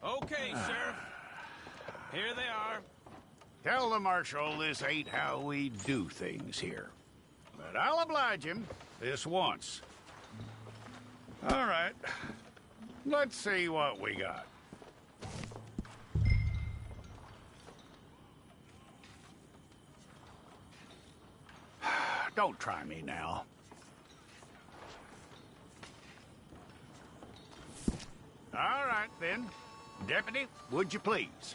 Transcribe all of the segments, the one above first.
Okay, Sheriff. Here they are. Tell the Marshal this ain't how we do things here. But I'll oblige him this once. All right. Let's see what we got. Don't try me now. All right, then. Deputy, would you please?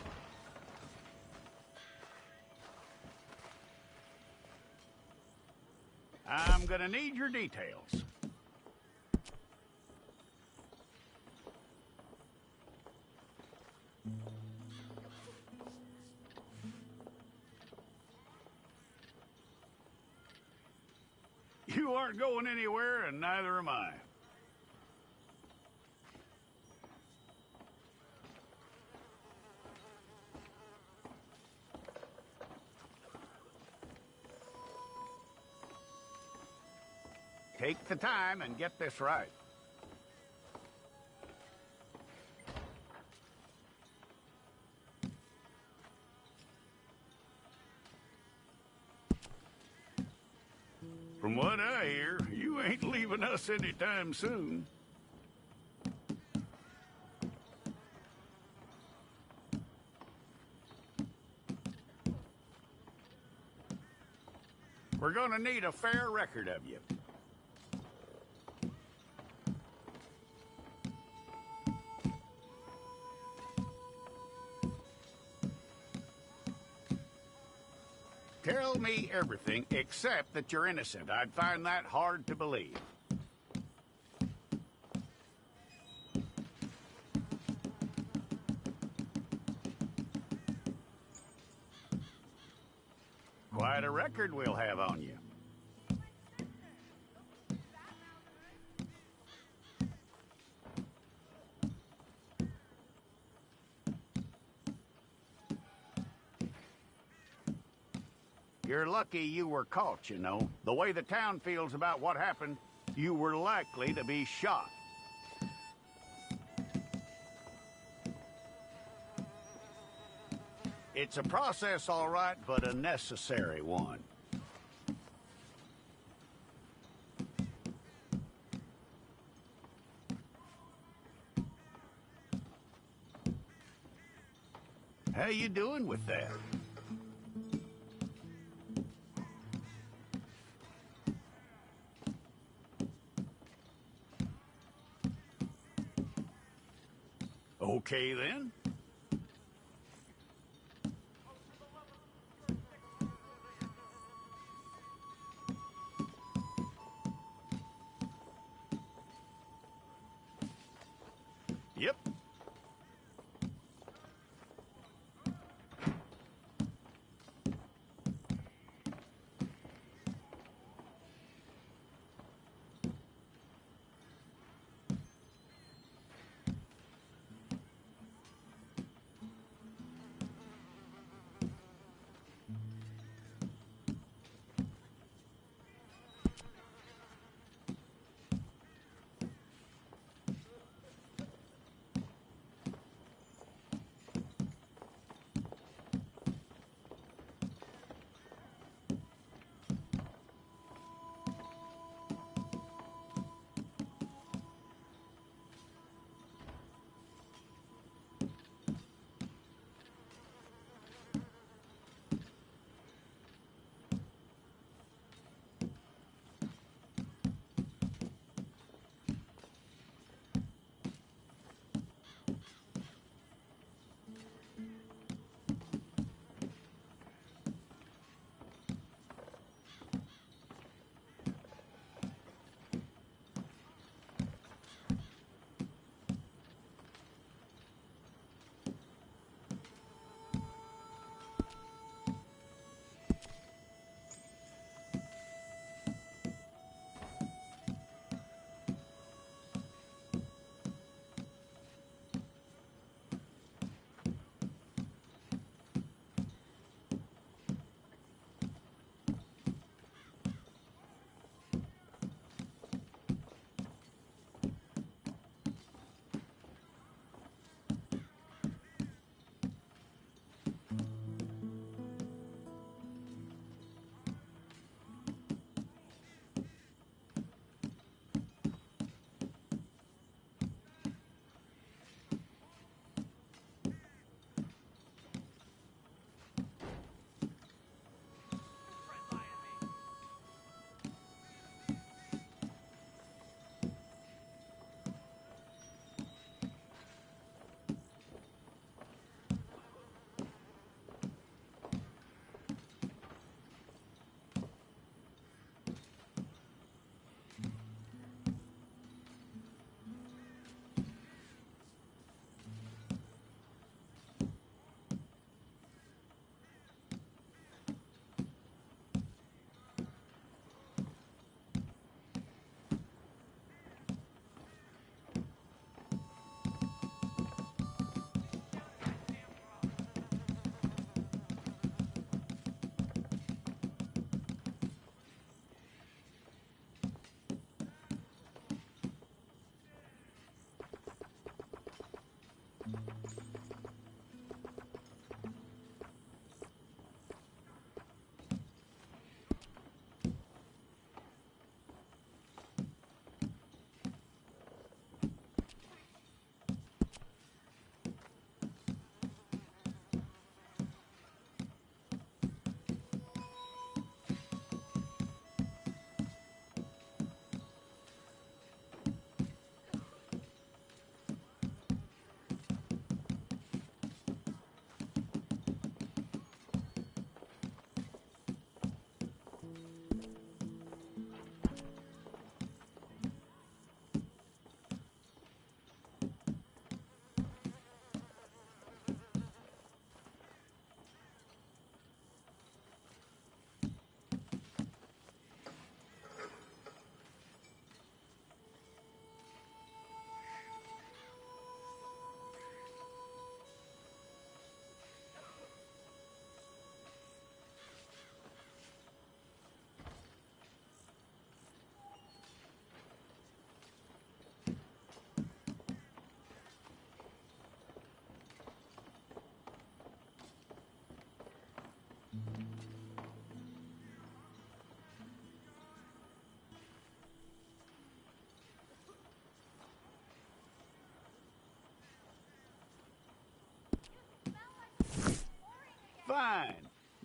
I'm gonna need your details. You aren't going anywhere, and neither am I. Take the time and get this right. From what I hear, you ain't leaving us anytime soon. We're gonna need a fair record of you. Tell me everything except that you're innocent. I'd find that hard to believe. Quite a record we'll have on you. You're lucky you were caught, you know. The way the town feels about what happened, you were likely to be shot. It's a process, all right, but a necessary one. How you doing with that? Okay, then. Yep.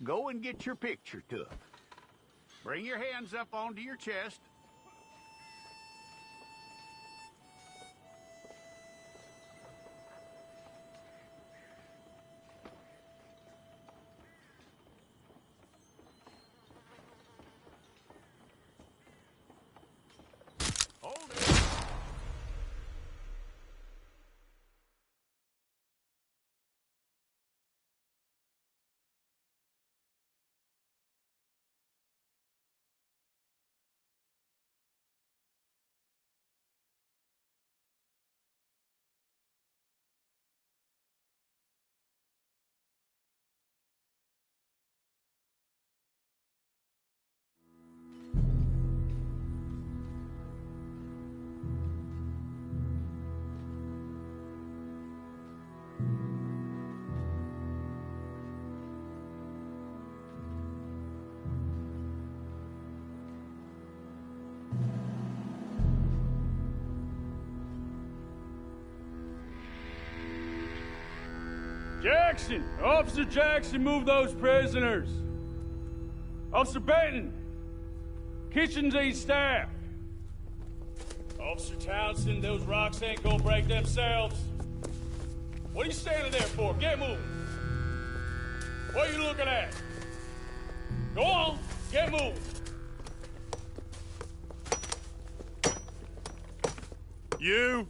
go and get your picture took. Bring your hands up onto your chest. Hold it. Jackson! Officer Jackson, move those prisoners! Officer Benton! Kitchens aid staff! Officer Townsend, those rocks ain't gonna break themselves. What are you standing there for? Get moving! What are you looking at? Go on, get moving! You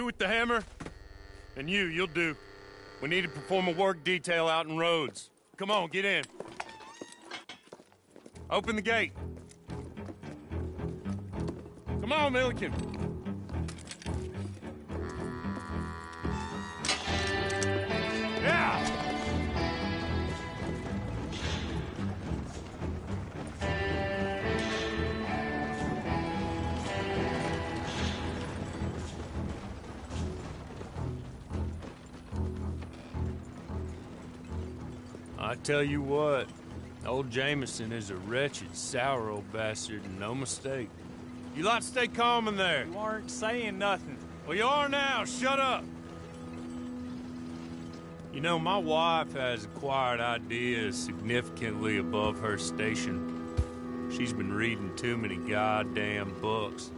with the hammer? And you'll do. We need to perform a work detail out in Rhodes. Come on, get in. Open the gate. Come on, Milliken. Yeah! I tell you what, old Jameson is a wretched, sour old bastard, and no mistake. You lot stay calm in there. You aren't saying nothing. Well, you are now. Shut up. You know, my wife has acquired ideas significantly above her station. She's been reading too many goddamn books.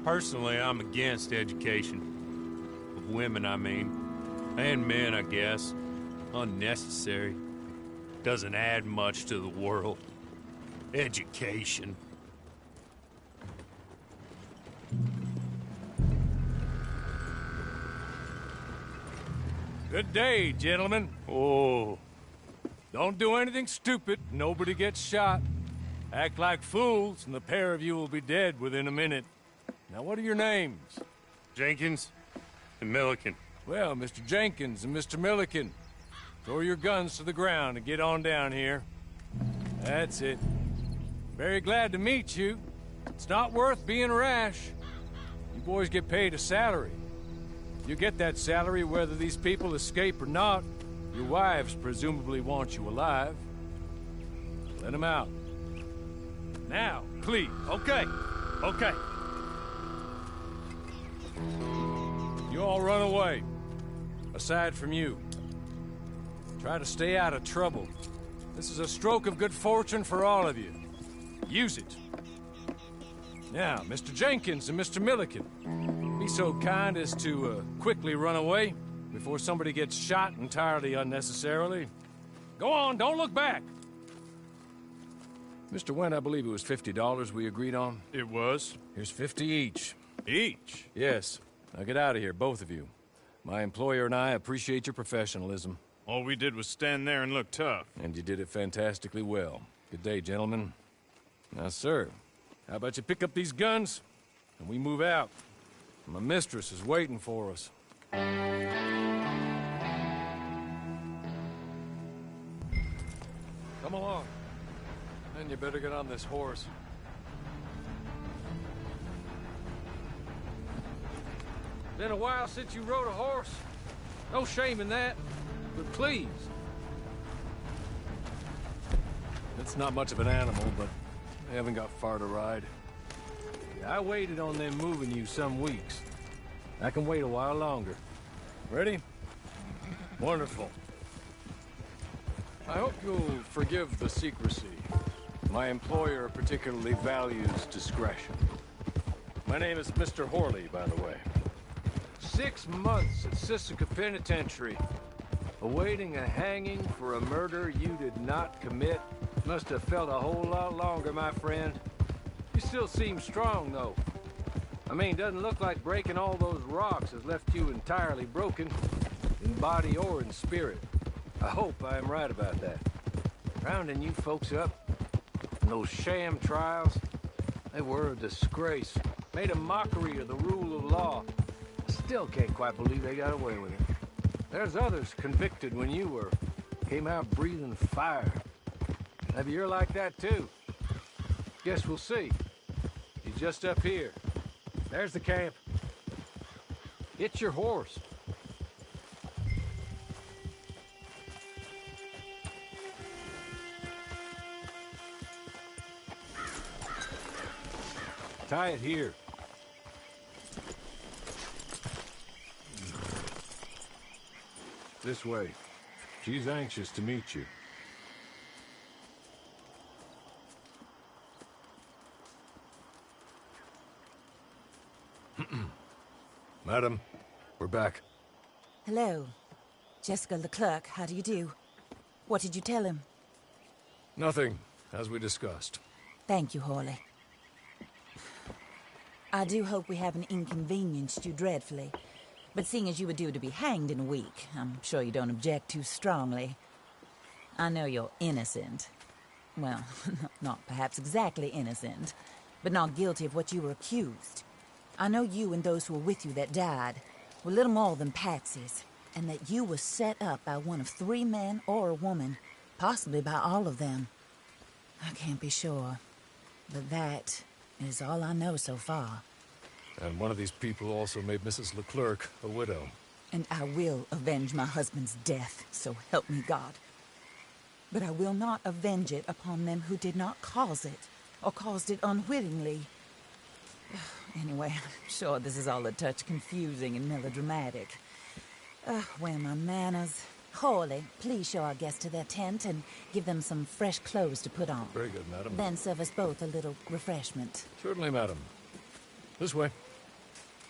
Personally, I'm against education. Of women, I mean. And men, I guess. Unnecessary. Doesn't add much to the world. Education. Good day, gentlemen. Oh. Don't do anything stupid. Nobody gets shot. Act like fools, and the pair of you will be dead within a minute. Now, what are your names? Jenkins and Milliken. Well, Mr. Jenkins and Mr. Milliken, throw your guns to the ground and get on down here. That's it. Very glad to meet you. It's not worth being rash. You boys get paid a salary. You get that salary whether these people escape or not. Your wives presumably want you alive. Let them out. Now, please. Okay. You all run away. Aside from you. Try to stay out of trouble. This is a stroke of good fortune for all of you. Use it. Now, Mr. Jenkins and Mr. Milliken, be so kind as to quickly run away before somebody gets shot entirely unnecessarily. Go on, don't look back. Mr. Wendt, I believe it was $50 we agreed on. It was. Here's 50 each. Each? Yes. Now get out of here, both of you. My employer and I appreciate your professionalism. All we did was stand there and look tough. And you did it fantastically well. Good day, gentlemen. Now, sir, how about you pick up these guns, and we move out? My mistress is waiting for us. Come along. Then you better get on this horse. Been a while since you rode a horse. No shame in that, but please. It's not much of an animal, but they haven't got far to ride. I waited on them moving you some weeks. I can wait a while longer. Ready? Wonderful. I hope you'll forgive the secrecy. My employer particularly values discretion. My name is Mr. Horley, by the way. 6 months at Sisika Penitentiary, awaiting a hanging for a murder you did not commit. Must have felt a whole lot longer, my friend. You still seem strong, though. I mean, doesn't look like breaking all those rocks has left you entirely broken, in body or in spirit. I hope I am right about that. Rounding you folks up, and those sham trials, they were a disgrace. Made a mockery of the rule of law. I still can't quite believe they got away with it. There's others convicted when you were. Came out breathing fire. Maybe you're like that too. Guess we'll see. He's just up here. There's the camp. It's your horse. Tie it here. This way. She's anxious to meet you. Madam, we're back. Hello. Jessica Leclerc, how do you do? What did you tell him? Nothing, as we discussed. Thank you, Horley. I do hope we haven't inconvenienced you dreadfully. But seeing as you were due to be hanged in a week, I'm sure you don't object too strongly. I know you're innocent. Well, not perhaps exactly innocent, but not guilty of what you were accused. I know you and those who were with you that died were little more than patsies, and that you were set up by one of 3 men or a woman, possibly by all of them. I can't be sure, but that is all I know so far. And one of these people also made Mrs. Leclerc a widow. And I will avenge my husband's death, so help me God. But I will not avenge it upon them who did not cause it, or caused it unwittingly. Anyway, I'm sure this is all a touch confusing and melodramatic. Where are my manners? Horley, please show our guests to their tent and give them some fresh clothes to put on. Very good, madam. Then serve us both a little refreshment. Certainly, madam. This way.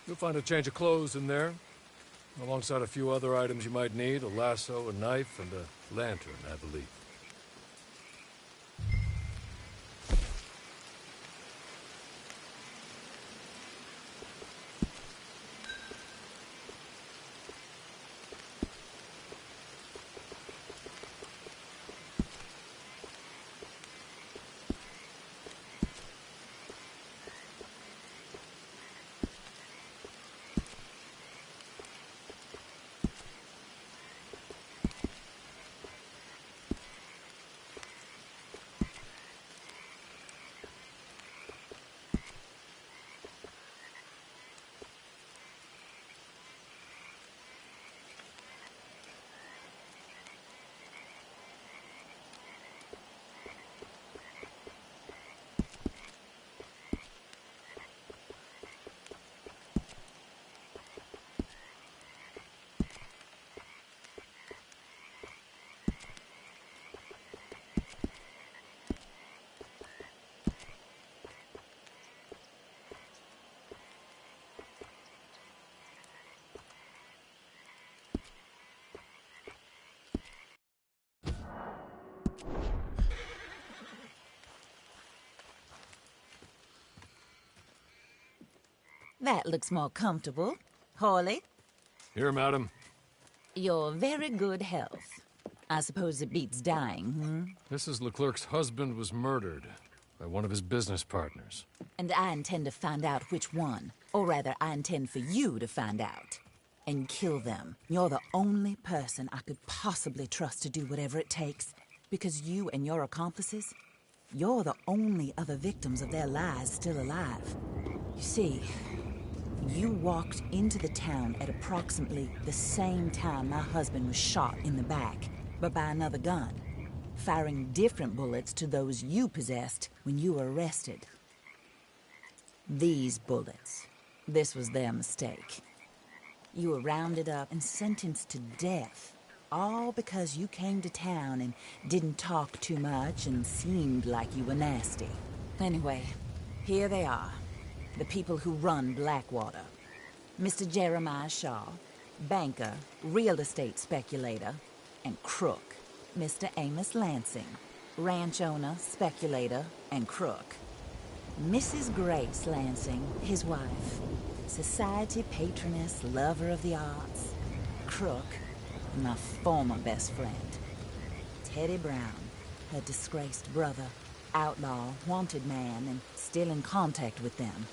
You'll find a change of clothes in there, alongside a few other items you might need, a lasso, a knife, and a lantern, I believe. That looks more comfortable. Horley? Here, madam. Your very good health. I suppose it beats dying, Mrs. Leclerc's husband was murdered by one of his business partners. And I intend to find out which one. Or rather, I intend for you to find out. And kill them. You're the only person I could possibly trust to do whatever it takes. Because you and your accomplices, you're the only other victims of their lies still alive. You see, you walked into the town at approximately the same time my husband was shot in the back, but by another gun, firing different bullets to those you possessed when you were arrested. These bullets, this was their mistake. You were rounded up and sentenced to death, All because you came to town and didn't talk too much and seemed like you were nasty. Anyway, here they are. The people who run Blackwater. Mr. Jeremiah Shaw, banker, real estate speculator, and crook. Mr. Amos Lansing, ranch owner, speculator, and crook. Mrs. Grace Lansing, his wife, society patroness, lover of the arts, crook, and my former best friend. Teddy Brown, her disgraced brother, outlaw, wanted man, and still in contact with them.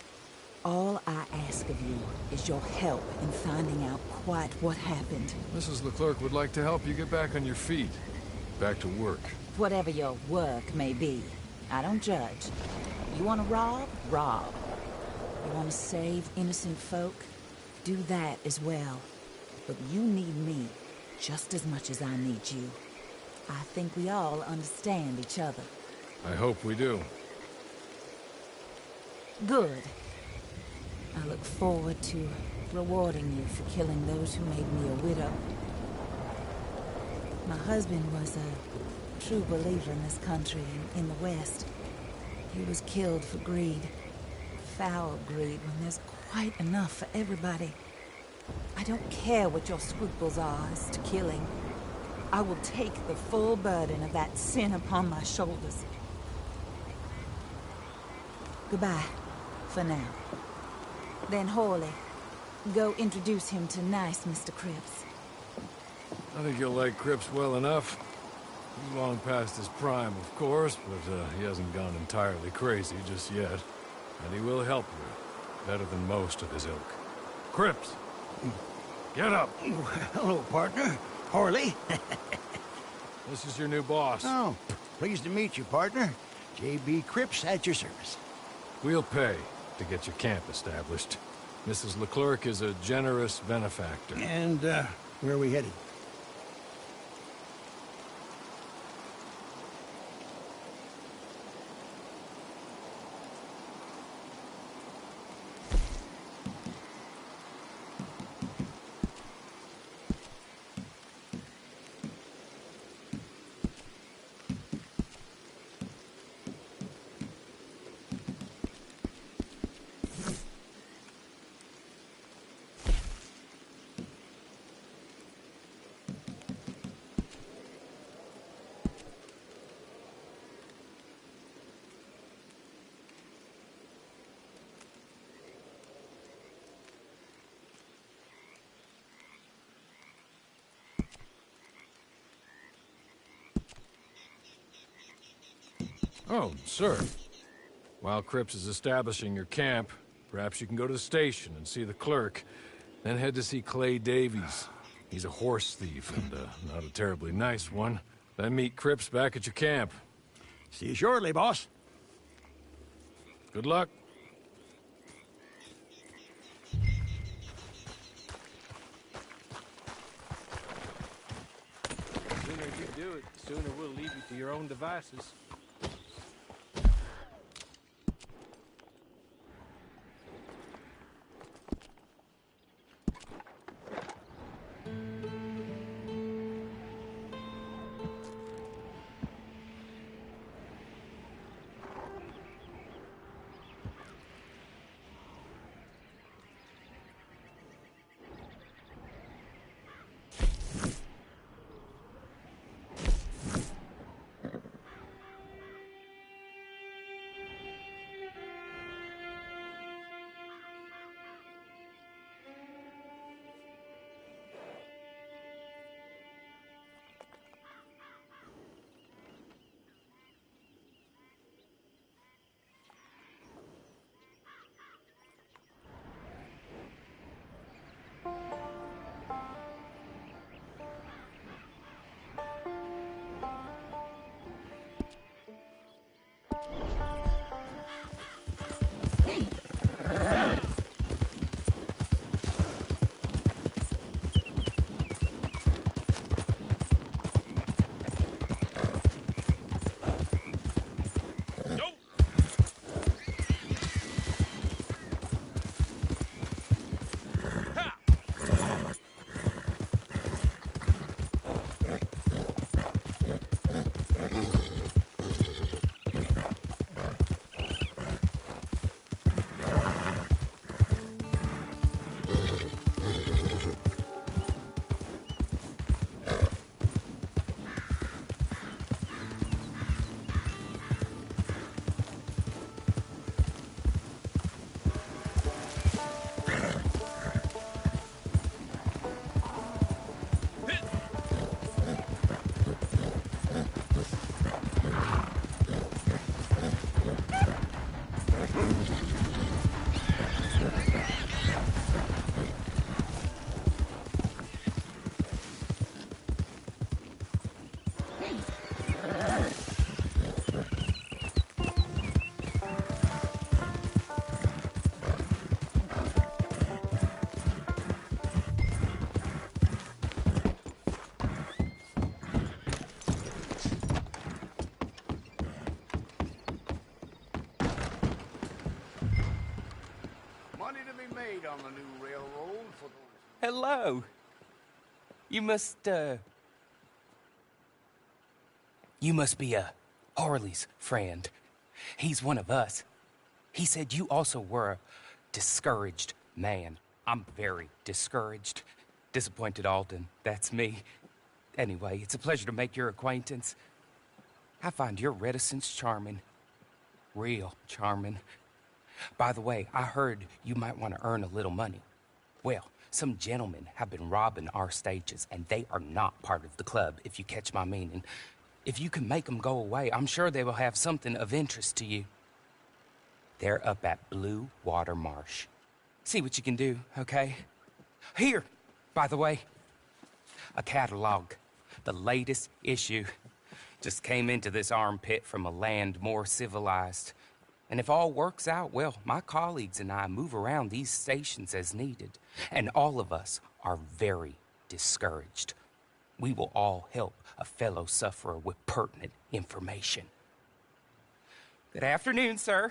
All I ask of you is your help in finding out quite what happened. Mrs. Leclerc would like to help you get back on your feet. Back to work. Whatever your work may be, I don't judge. You want to rob? Rob. You want to save innocent folk? Do that as well. But you need me just as much as I need you. I think we all understand each other. I hope we do. Good. I look forward to rewarding you for killing those who made me a widow. My husband was a true believer in this country and in the West. He was killed for greed. Foul greed when there's quite enough for everybody. I don't care what your scruples are as to killing. I will take the full burden of that sin upon my shoulders. Goodbye, for now. Then Hawley, go introduce him to nice Mr. Cripps. I think you'll like Cripps well enough. He's long past his prime, of course, but he hasn't gone entirely crazy just yet. And he will help you, better than most of his ilk. Cripps! Get up! Hello, partner. Harley. This is your new boss. Oh, pleased to meet you, partner. J.B. Cripps at your service. We'll pay to get your camp established. Mrs. Leclerc is a generous benefactor. And, where are we headed? Oh, sir. While Cripps is establishing your camp, perhaps you can go to the station and see the clerk, then head to see Clay Davies. He's a horse thief, and not a terribly nice one. Then meet Cripps back at your camp. See you shortly, boss. Good luck. The sooner you do it, the sooner we'll leave you to your own devices. made on the new railroad for those... Hello. You must be Harley's friend. He's one of us. He said you also were a discouraged man. I'm very discouraged. Disappointed Alden, that's me. Anyway, it's a pleasure to make your acquaintance. I find your reticence charming. Real charming. By the way, I heard you might want to earn a little money. Well, some gentlemen have been robbing our stages, and they are not part of the club, if you catch my meaning. If you can make them go away, I'm sure they will have something of interest to you. They're up at Blue Water Marsh. See what you can do, okay? Here, by the way, a catalog. The latest issue. Just came into this armpit from a land more civilized. And if all works out, well, my colleagues and I move around these stations as needed. And all of us are very discouraged. We will all help a fellow sufferer with pertinent information. Good afternoon, sir.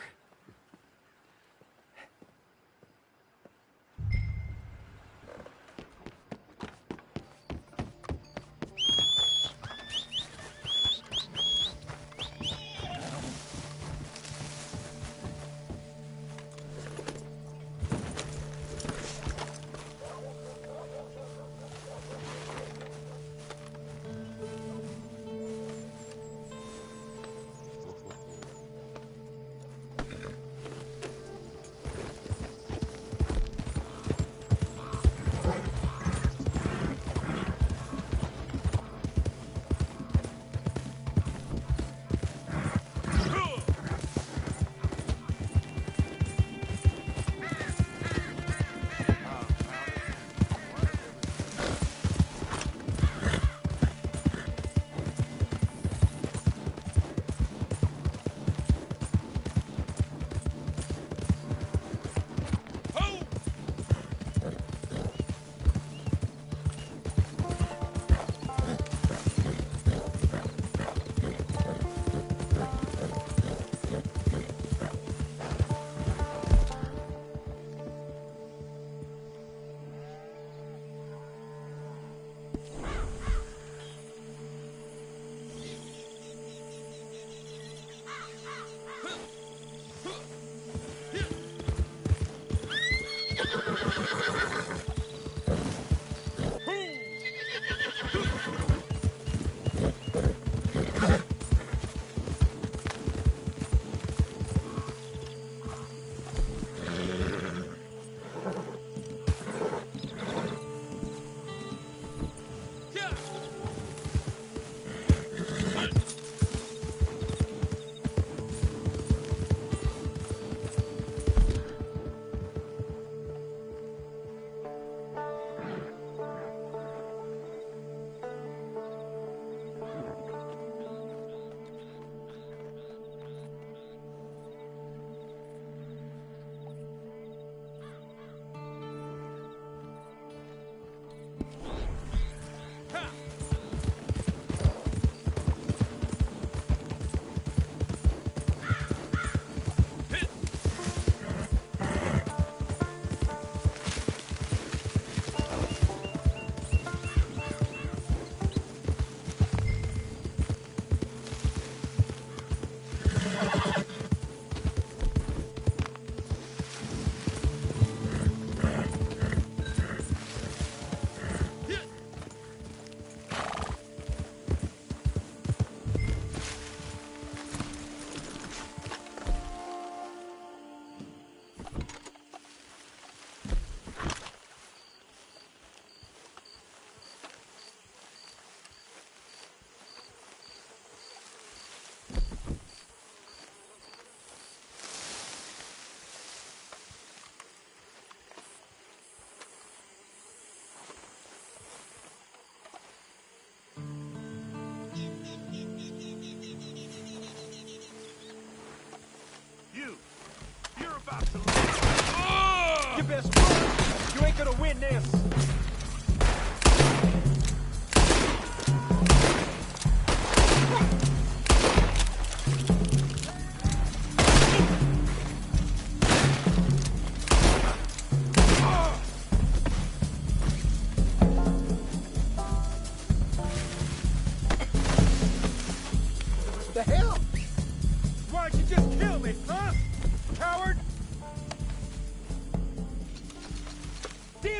You best run! You ain't gonna win this!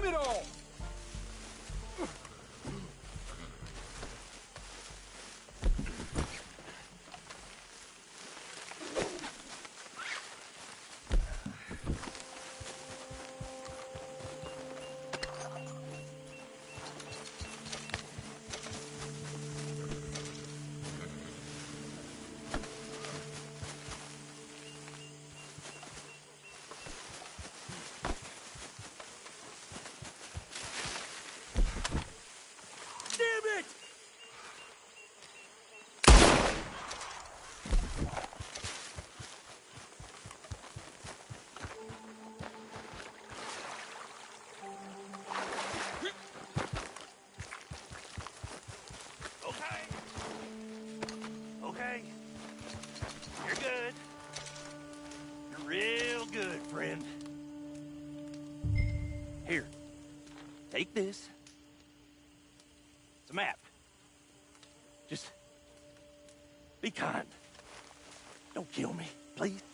Damn it all! Okay. You're good. You're real good, friend. Here. Take this. It's a map. Just be kind. Don't kill me, please.